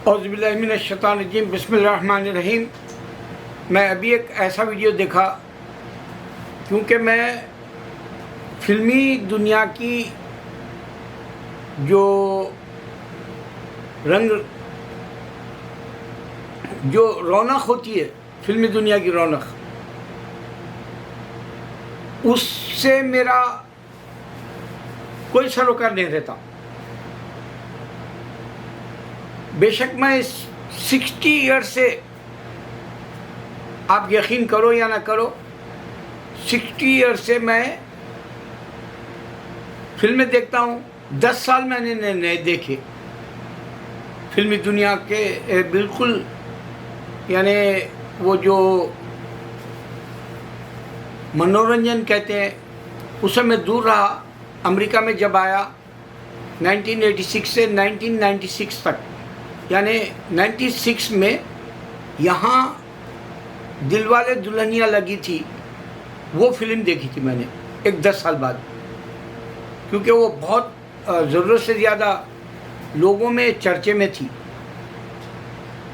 اعوذ باللہ من الشیطان الرجیم، بسم اللہ الرحمن الرحیم۔ میں ابھی ایک ایسا ویڈیو دیکھا، کیونکہ میں فلمی دنیا کی جو رونق ہوتی ہے، فلمی دنیا کی رونق، اس سے میرا کوئی سروکار نہیں رہتا۔ بے شک میں 60 ایئر سے، آپ یقین کرو یا نہ کرو، 60 ایئر سے میں فلمیں دیکھتا ہوں۔ 10 سال میں نے نئے دیکھے فلمی دنیا کے، بالکل یعنی وہ جو منورنجن کہتے ہیں اس سے میں دور رہا۔ امریکہ میں جب آیا 1986 سے 1996 تک، یعنی 96 میں یہاں دل والے دلہنیا لگی تھی، وہ فلم دیکھی تھی میں نے ایک 10 سال بعد، کیونکہ وہ بہت ضرورت سے زیادہ لوگوں میں چرچے میں تھی۔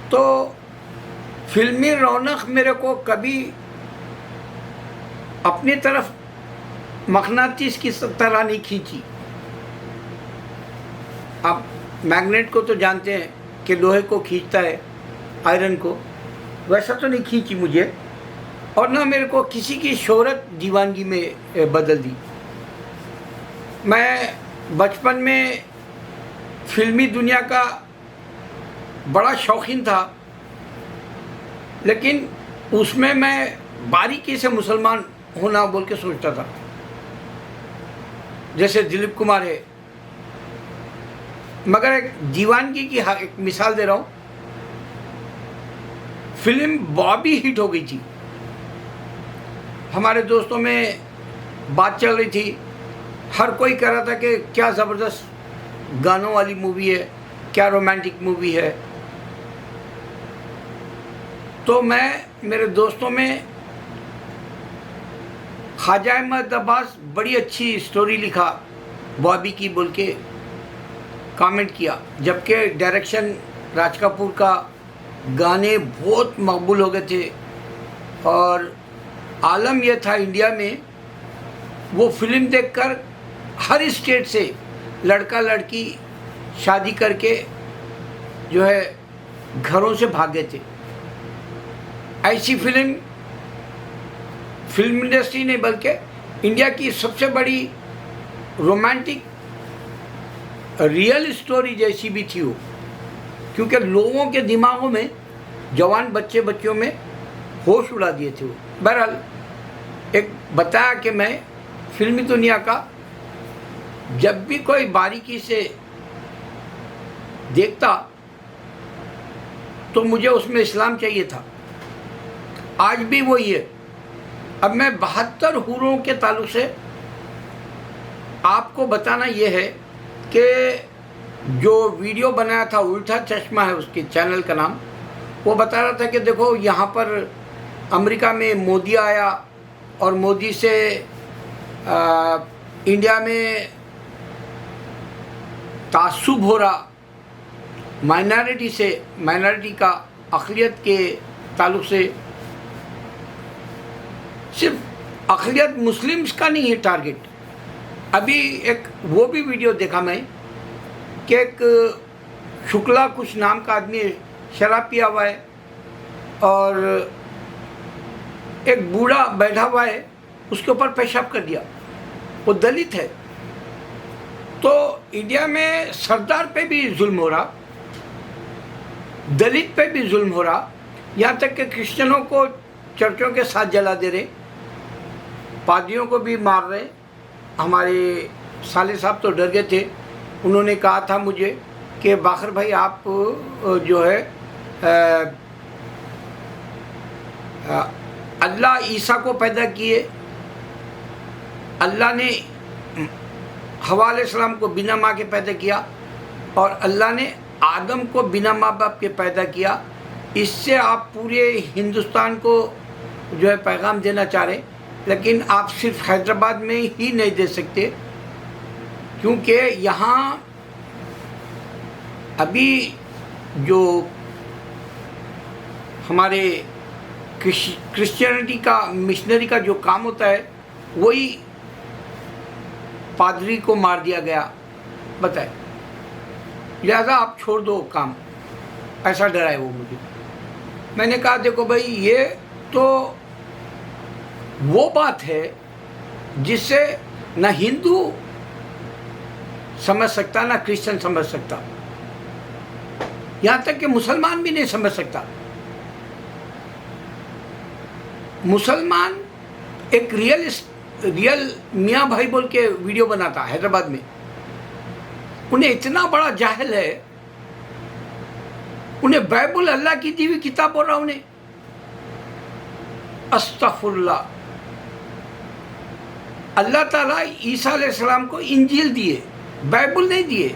تو فلمی رونق میرے کو کبھی اپنی طرف مقناطیس کی طرح نہیں کھینچی۔ آپ میگنیٹ کو تو جانتے ہیں کہ لوہے کو کھینچتا ہے، آئرن کو، ویسا تو نہیں کھینچی مجھے، اور نہ میرے کو کسی کی شہرت دیوانگی میں بدل دی۔ میں بچپن میں فلمی دنیا کا بڑا شوقین تھا، لیکن اس میں باریکی سے مسلمان ہونا بول کے سوچتا تھا۔ جیسے دلیپ کمار ہے، مگر ایک دیوانگی کی ایک مثال دے رہا ہوں۔ فلم بابی ہٹ ہو گئی تھی، ہمارے دوستوں میں بات چل رہی تھی، ہر کوئی کہہ رہا تھا کہ کیا زبردست گانوں والی مووی ہے، کیا رومانٹک مووی ہے۔ تو میں میرے دوستوں میں خواجہ احمد عباس بڑی اچھی سٹوری لکھا بابی کی بول کے کامنٹ کیا، جبکہ ڈائریکشن راج کپور کا، گانے بہت مقبول ہو گئے تھے، اور عالم یہ تھا انڈیا میں، وہ فلم دیکھ کر ہر اسٹیٹ سے لڑکا لڑکی شادی کر کے جو ہے گھروں سے بھاگے تھے۔ ایسی فلم انڈسٹری نہیں بلکہ انڈیا کی سب سے بڑی رومانٹک ریئل اسٹوری جیسی بھی تھی وہ، کیونکہ لوگوں کے دماغوں میں، جوان بچوں میں ہوش اڑا دیے تھے وہ۔ بہرحال ایک بتایا کہ میں فلمی دنیا کا جب بھی کوئی باریکی سے دیکھتا تو مجھے اس میں اسلام چاہیے تھا۔ آج بھی وہی ہے۔ اب میں 72 حوروں کے تعلق سے آپ کو بتانا یہ ہے کہ جو ویڈیو بنایا تھا، الٹا چشمہ ہے اس کے چینل کا نام، وہ بتا رہا تھا کہ دیکھو یہاں پر امریکہ میں مودی آیا، اور مودی سے انڈیا میں تعصب ہو رہا، مائنارٹی کا، اقلیت کے تعلق سے۔ صرف اقلیت مسلمز کا نہیں ہے ٹارگٹ۔ ابھی ایک وہ بھی ویڈیو دیکھا میں کہ ایک شکلا کچھ نام کا آدمی شراب پیا ہوا ہے، اور ایک بوڑھا بیٹھا ہوا ہے، اس کے اوپر پیشاب کر دیا، وہ دلت ہے۔ تو انڈیا میں سردار پہ بھی ظلم ہو رہا، دلت پہ بھی ظلم ہو رہا، یہاں تک کہ کرسچنوں کو چرچوں کے ساتھ جلا دے رہے، پادریوں کو بھی مار رہے۔ ہمارے سالے صاحب تو ڈر گئے تھے، انہوں نے کہا تھا مجھے کہ باقر بھائی آپ جو ہے اللہ عیسیٰ کو پیدا کیے، اللہ نے حوا علیہ السلام کو بنا ماں کے پیدا کیا، اور اللہ نے آدم کو بنا ماں باپ کے پیدا کیا، اس سے آپ پورے ہندوستان کو جو ہے پیغام دینا چاہ رہے، لیکن آپ صرف حیدرآباد میں ہی نہیں دے سکتے، کیونکہ یہاں ابھی جو ہمارے کرسچینٹی کا مشنری کا جو کام ہوتا ہے وہی پادری کو مار دیا گیا، بتائے، لہذا آپ چھوڑ دو کام، ایسا ڈرا ہے وہ مجھے۔ میں نے کہا دیکھو بھائی یہ تو وہ بات ہے جس سے نہ ہندو سمجھ سکتا نہ کرسچن سمجھ سکتا، یہاں تک کہ مسلمان بھی نہیں سمجھ سکتا۔ مسلمان ایک ریئل میاں بھائی بول کے ویڈیو بناتا حیدرآباد میں، انہیں اتنا بڑا جاہل ہے، انہیں بائبل اللہ کی دی ہوئی کتاب بول رہا، انہیں استغفر اللہ۔ اللہ تعالیٰ عیسیٰ علیہ السلام کو انجیل دیے، بائبل نہیں دیے،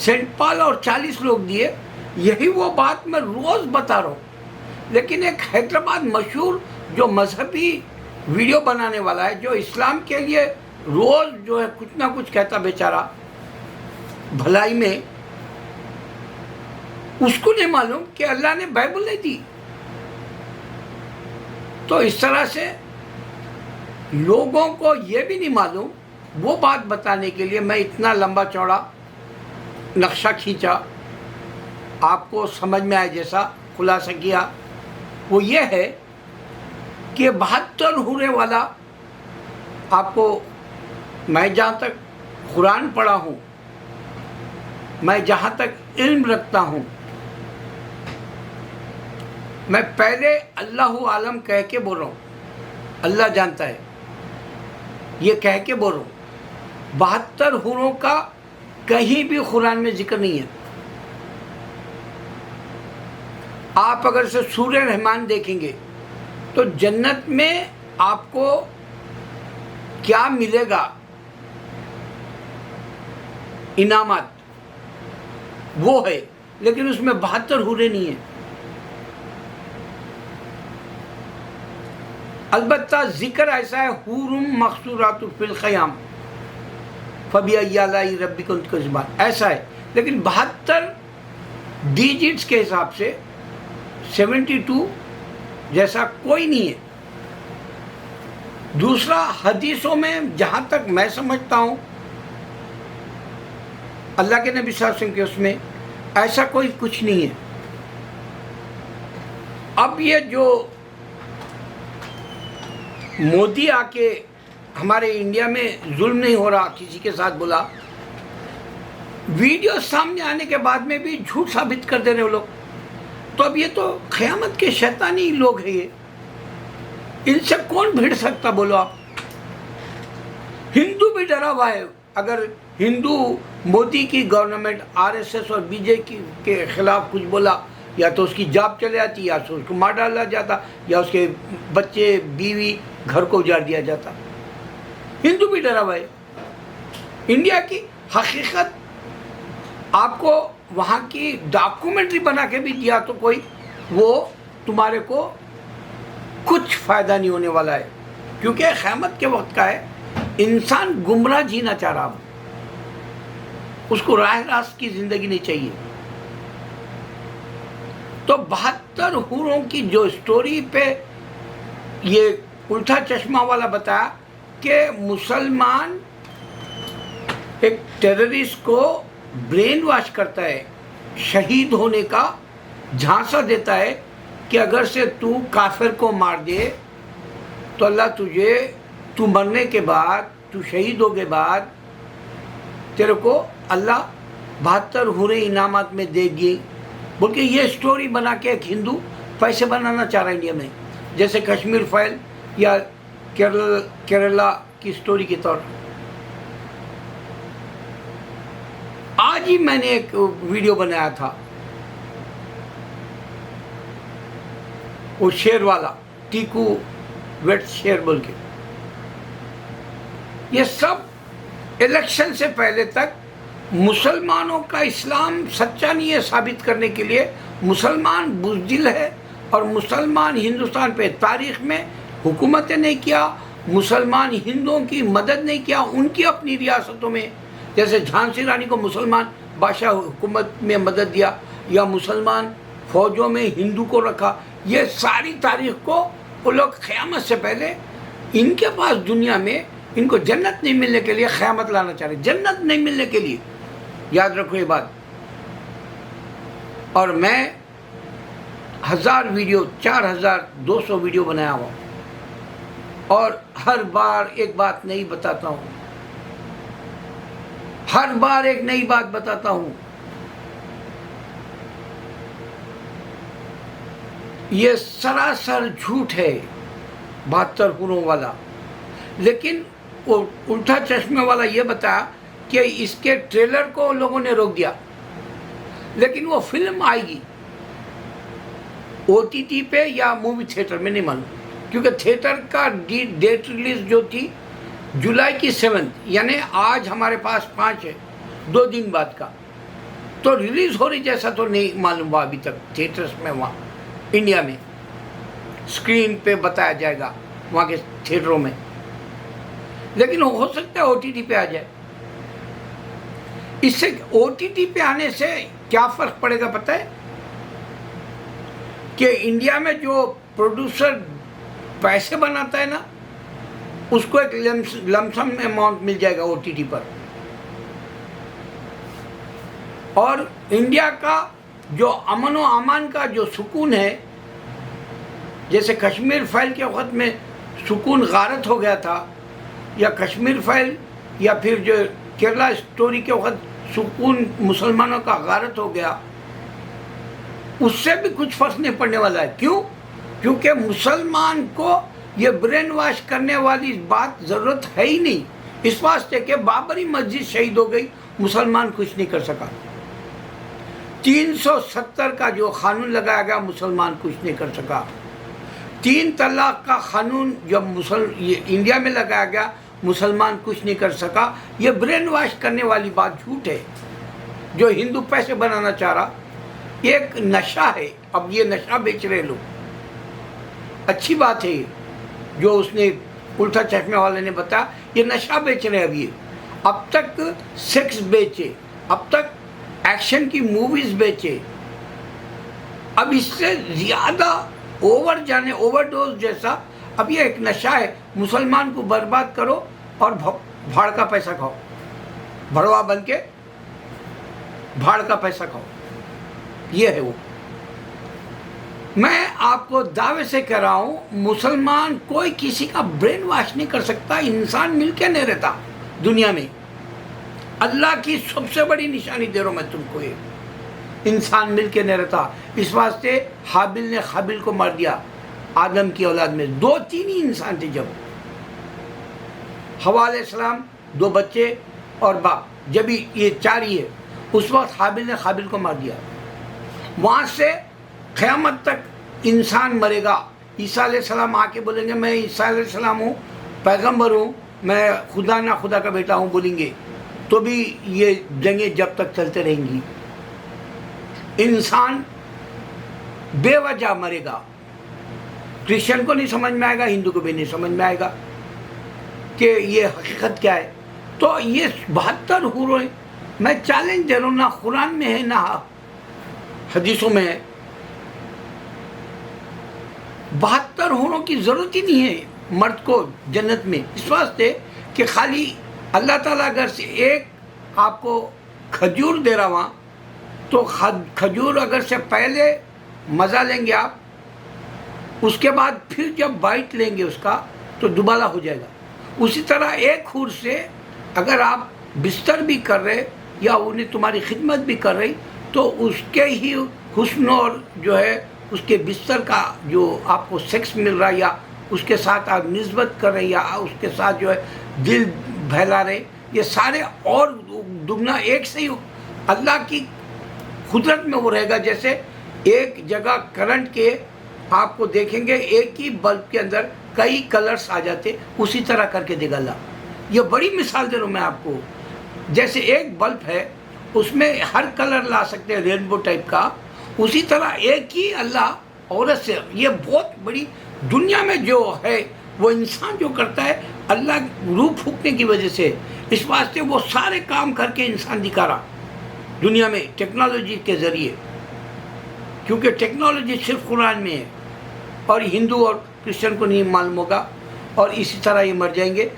سینٹ پال اور 40 لوگ دیے۔ یہی وہ بات میں روز بتا رہا ہوں، لیکن ایک حیدرآباد مشہور جو مذہبی ویڈیو بنانے والا ہے، جو اسلام کے لیے روز جو ہے کچھ نہ کچھ کہتا بیچارہ بھلائی میں، اس کو نہیں معلوم کہ اللہ نے بائبل نہیں دی۔ تو اس طرح سے لوگوں کو یہ بھی نہیں معلوم، وہ بات بتانے کے لیے میں اتنا لمبا چوڑا نقشہ کھینچا، آپ کو سمجھ میں آئے جیسا خلاصہ کیا، وہ یہ ہے کہ 72 حورے والا، آپ کو میں جہاں تک قرآن پڑھا ہوں، میں جہاں تک علم رکھتا ہوں، میں پہلے اللہ عالم کہہ کے بول رہا ہوں، اللہ جانتا ہے، یہ کہہ کے بول رہا ہوں، 72 حوروں کا کہیں بھی قرآن میں ذکر نہیں ہے۔ آپ اگر سے سورہ رحمان دیکھیں گے تو جنت میں آپ کو کیا ملے گا انعامات، وہ ہے، لیکن اس میں 72 حوریں نہیں ہیں۔ البتہ ذکر ایسا ہے، حور مقصورات فی الخیام فبأی آلاء ربکم تکذبان، ایسا ہے، لیکن 72 ڈیجٹس کے حساب سے 72 جیسا کوئی نہیں ہے۔ دوسرا، حدیثوں میں جہاں تک میں سمجھتا ہوں، اللہ کے نبی صلی اللہ علیہ وسلم کے اس میں ایسا کوئی کچھ نہیں ہے۔ اب یہ جو مودی آ کے ہمارے انڈیا میں ظلم نہیں ہو رہا کسی کے ساتھ بولا، ویڈیو سامنے آنے کے بعد میں بھی جھوٹ ثابت کر دے رہے وہ لوگ، تو اب یہ تو قیامت کے شیطانی لوگ ہیں، یہ ان سے کون بھیڑ سکتا بولو آپ؟ ہندو بھی ڈرا ہوا ہے، اگر ہندو مودی کی گورنمنٹ RSS اور BJP کے خلاف کچھ بولا، یا تو اس کی جاب چلے جاتی، یا تو اس کو مار ڈالا جاتا، یا اس کے بچے بیوی گھر کو اجاڑ دیا جاتا۔ ہندو بھی ڈرا ہوا ہے۔ انڈیا کی حقیقت آپ کو وہاں کی ڈاکومنٹری بنا کے بھی دیا تو کوئی وہ تمہارے کو کچھ فائدہ نہیں ہونے والا ہے، کیونکہ قیامت کے وقت کا ہے، انسان گمراہ جینا چاہ رہا، اس کو راہ راست کی زندگی نہیں چاہیے۔ تو 72 حوروں کی جو سٹوری پہ یہ الٹا چشمہ والا بتایا کہ مسلمان ایک ٹیررسٹ کو برین واش کرتا ہے، شہید ہونے کا جھانسا دیتا ہے کہ اگر سے تو کافر کو مار دے تو اللہ تجھے، تو مرنے کے بعد، تو شہید ہونے کے بعد تیرے کو اللہ 72 حوریں انعامات میں دے گی، بلکہ یہ سٹوری بنا کے ایک ہندو پیسے بنانا چاہ رہا ہے انڈیا میں، جیسے کشمیر فائل یا کیرلا کی سٹوری کے طور۔ آج ہی میں نے ایک ویڈیو بنایا تھا، وہ شیر والا، ٹیکو ویٹ شیر بول کے، یہ سب الیکشن سے پہلے تک مسلمانوں کا اسلام سچا نہیں ہے ثابت کرنے کے لیے مسلمان بزدل ہے، اور مسلمان ہندوستان پہ تاریخ میں حکومتیں نہیں کیا، مسلمان ہندوؤں کی مدد نہیں کیا ان کی اپنی ریاستوں میں، جیسے جھانسی رانی کو مسلمان بادشاہ حکومت میں مدد دیا، یا مسلمان فوجوں میں ہندو کو رکھا. یہ ساری تاریخ کو وہ لوگ قیامت سے پہلے ان کے پاس دنیا میں ان کو جنت نہیں ملنے کے لیے قیامت لانا چاہ رہے, جنت نہیں ملنے کے لیے. یاد رکھو یہ بات. اور میں 1000 ویڈیو 4200 ویڈیو بنایا ہوا, اور ہر بار ایک بات نئی بتاتا ہوں, ہر بار ایک نئی بات بتاتا ہوں. یہ سراسر جھوٹ ہے 72 حوروں والا. لیکن وہ الٹا چشمے والا یہ بتایا کہ اس کے ٹریلر کو لوگوں نے روک دیا, لیکن وہ فلم آئے گی OTT پہ یا مووی تھیٹر میں, نہیں معلوم, کیونکہ تھیٹر کا ڈیٹ ریلیز جو تھی جولائی کی 7، یعنی آج ہمارے پاس 5 ہے, 2 دن بعد کا. تو ریلیز ہو رہی جیسا تو نہیں معلوم ہوا ابھی تک تھیٹرز میں. وہاں انڈیا میں اسکرین پہ بتایا جائے گا وہاں کے تھیٹروں میں, لیکن ہو سکتا ہے OTT پہ آ جائے. اس سے OTT پہ آنے سے کیا فرق پڑے گا پتہ ہے؟ کہ انڈیا میں جو پروڈیوسر پیسے بناتا ہے نا, اس کو ایک لمسم اماؤنٹ مل جائے گا OTT پر. اور انڈیا کا جو امن و امان کا جو سکون ہے, جیسے کشمیر فائل کے وقت میں سکون غارت ہو گیا تھا, یا کشمیر فائل یا پھر جو کیرلا اسٹوری کے وقت سکون مسلمانوں کا غارت ہو گیا, اس سے بھی کچھ فرق نہیں پڑنے والا ہے. کیوں؟ کیونکہ مسلمان کو یہ برین واش کرنے والی بات ضرورت ہے ہی نہیں. اس واسطے کہ بابری مسجد شہید ہو گئی, مسلمان کچھ نہیں کر سکا. 370 کا جو قانون لگایا گیا, مسلمان کچھ نہیں کر سکا. 3 طلاق کا قانون جب انڈیا میں لگایا گیا, مسلمان کچھ نہیں کر سکا. یہ برین واش کرنے والی بات جھوٹ ہے, جو ہندو پیسے بنانا چاہ رہا. ایک نشہ ہے, اب یہ نشہ بیچ رہے لوگ. اچھی بات ہے یہ جو اس نے الٹا چشمے والے نے بتایا, یہ نشہ بیچ رہے. اب یہ اب تک سیکس بیچے, اب تک ایکشن کی موویز بیچے, اب اس سے زیادہ اوور ڈوز جیسا اب یہ ایک نشہ ہے. مسلمان کو برباد کرو اور بھاڑ کا پیسہ کھاؤ, بھڑوا بن کے بھاڑ کا پیسہ کھاؤ. یہ ہے وہ. میں آپ کو دعوے سے کہہ رہا ہوں, مسلمان کوئی کسی کا برین واش نہیں کر سکتا. انسان مل کے نہیں رہتا دنیا میں. اللہ کی سب سے بڑی نشانی دے رہا ہوں میں تم کو, یہ انسان مل کے نہیں رہتا. اس واسطے حابیل نے قابیل کو مار دیا. آدم کی اولاد میں 2-3 ہی انسان تھے. جب حوا علیہ السلام 2 بچے اور باپ, جب یہ 4 ہی ہے, اس وقت حابیل نے قابیل کو مار دیا. وہاں سے قیامت تک انسان مرے گا. عیسیٰ علیہ السلام آ کے بولیں گے میں عیسیٰ علیہ السلام ہوں, پیغمبر ہوں, میں خدا نہ خدا کا بیٹا ہوں بولیں گے, تو بھی یہ جنگیں جب تک چلتے رہیں گی. انسان بے وجہ مرے گا. کرسچن کو نہیں سمجھ میں آئے گا, ہندو کو بھی نہیں سمجھ میں آئے گا کہ یہ حقیقت کیا ہے. تو یہ 72 حوریں ہیں. میں چیلنج دے رہا ہوں, نہ قرآن میں ہے نہ حدیثوں میں ہے. 72 حوروں کی ضرورت ہی نہیں ہے مرد کو جنت میں. اس واسطے کہ خالی اللہ تعالیٰ اگر سے ایک آپ کو کھجور دے رہا وہاں, تو کھجور اگر سے پہلے مزہ لیں گے آپ, اس کے بعد پھر جب بائٹ لیں گے اس کا تو دوبالا ہو جائے گا. اسی طرح ایک حور سے اگر آپ بستر بھی کر رہے یا انہیں تمہاری خدمت بھی کر رہی, تو اس کے ہی حسن اور جو ہے اس کے بستر کا جو آپ کو سیکس مل رہا ہے, یا اس کے ساتھ آپ نسبت کر رہے, یا اس کے ساتھ جو ہے دل بہلا رہے, یہ سارے اور دگنا ایک سے ہی اللہ کی قدرت میں وہ رہے گا. جیسے ایک جگہ کرنٹ کے آپ کو دیکھیں گے ایک ہی بلب کے اندر کئی کلرز آ جاتے, اسی طرح کر کے دے گا اللہ. یہ بڑی مثال دے رہا ہوں میں آپ کو. جیسے ایک بلب ہے اس میں ہر کلر لا سکتے ہیں رینبو ٹائپ کا, اسی طرح ایک ہی اللہ عورت سے. یہ بہت بڑی دنیا میں جو ہے وہ انسان جو کرتا ہے اللہ روح پھونکنے کی وجہ سے. اس واسطے وہ سارے کام کر کے انسان دکھا رہا دنیا میں ٹیکنالوجی کے ذریعے. کیونکہ ٹیکنالوجی صرف قرآن میں ہے اور ہندو اور کرسچن کو نہیں معلوم ہوگا اور اسی طرح یہ مر جائیں گے.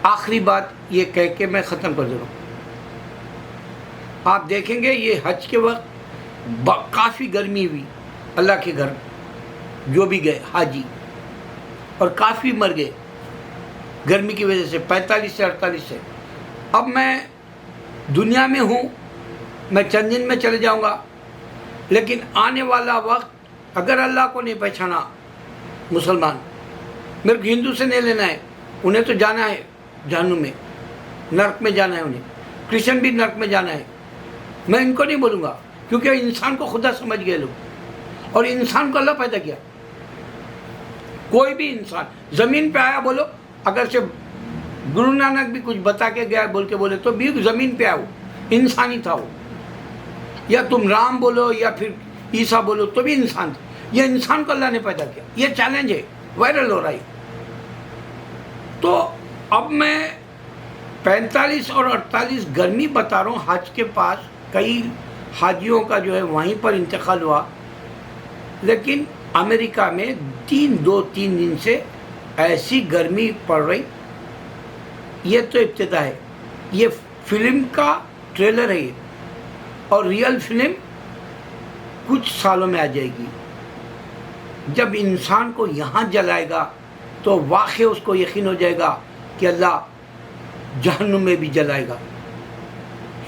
آخری بات یہ کہہ کے میں ختم کر دے رہا ہوں. آپ دیکھیں گے یہ حج کے وقت کافی گرمی ہوئی اللہ کے گھر جو بھی گئے حاجی، اور کافی مر گئے گرمی کی وجہ سے، 45 سے 48 سے. اب میں دنیا میں ہوں، میں چند دن میں چلے جاؤں گا، لیکن آنے والا وقت اگر اللہ کو نہیں پہچانا مسلمان، میرے کو ہندو سے نہیں لینا ہے، انہیں تو جانا ہے جہنم میں، نرک میں جانا ہے انہیں. کرسچن بھی نرک میں جانا ہے. میں ان کو نہیں بولوں گا کیونکہ انسان کو خدا سمجھ گئے لوگ، اور انسان کو اللہ پیدا کیا. کوئی بھی انسان زمین پہ آیا، بولو اگر سے گرو نانک بھی کچھ بتا کے گیا بول کے بولے تو بھی زمین پہ آیا، وہ انسانی تھا وہ. یا تم رام بولو یا پھر عیسیٰ بولو تو بھی انسان تھا. یہ انسان کو اللہ نے پیدا کیا. یہ چیلنج ہے، وائرل ہو رہا ہے. تو اب میں 45 اور 48 گرمی بتا رہا ہوں. حج کے پاس کئی حاجیوں کا جو ہے وہیں پر انتقال ہوا، لیکن امریکہ میں 3 دن سے ایسی گرمی پڑ رہی. یہ تو ابتدا ہے، یہ فلم کا ٹریلر ہے یہ، اور ریئل فلم کچھ سالوں میں آ جائے گی. جب انسان کو یہاں جلائے گا تو واقعی اس کو یقین ہو جائے گا کہ اللہ جہنم میں بھی جلائے گا،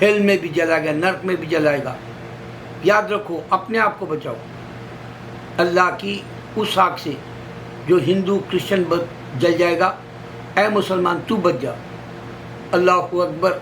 ہیل میں بھی جلائے گا، نرک میں بھی جلائے گا. یاد رکھو، اپنے آپ کو بچاؤ اللہ کی اس آگ سے جو ہندو کرسچن جل جائے گا. اے مسلمان تو بچ جا. اللہ اکبر.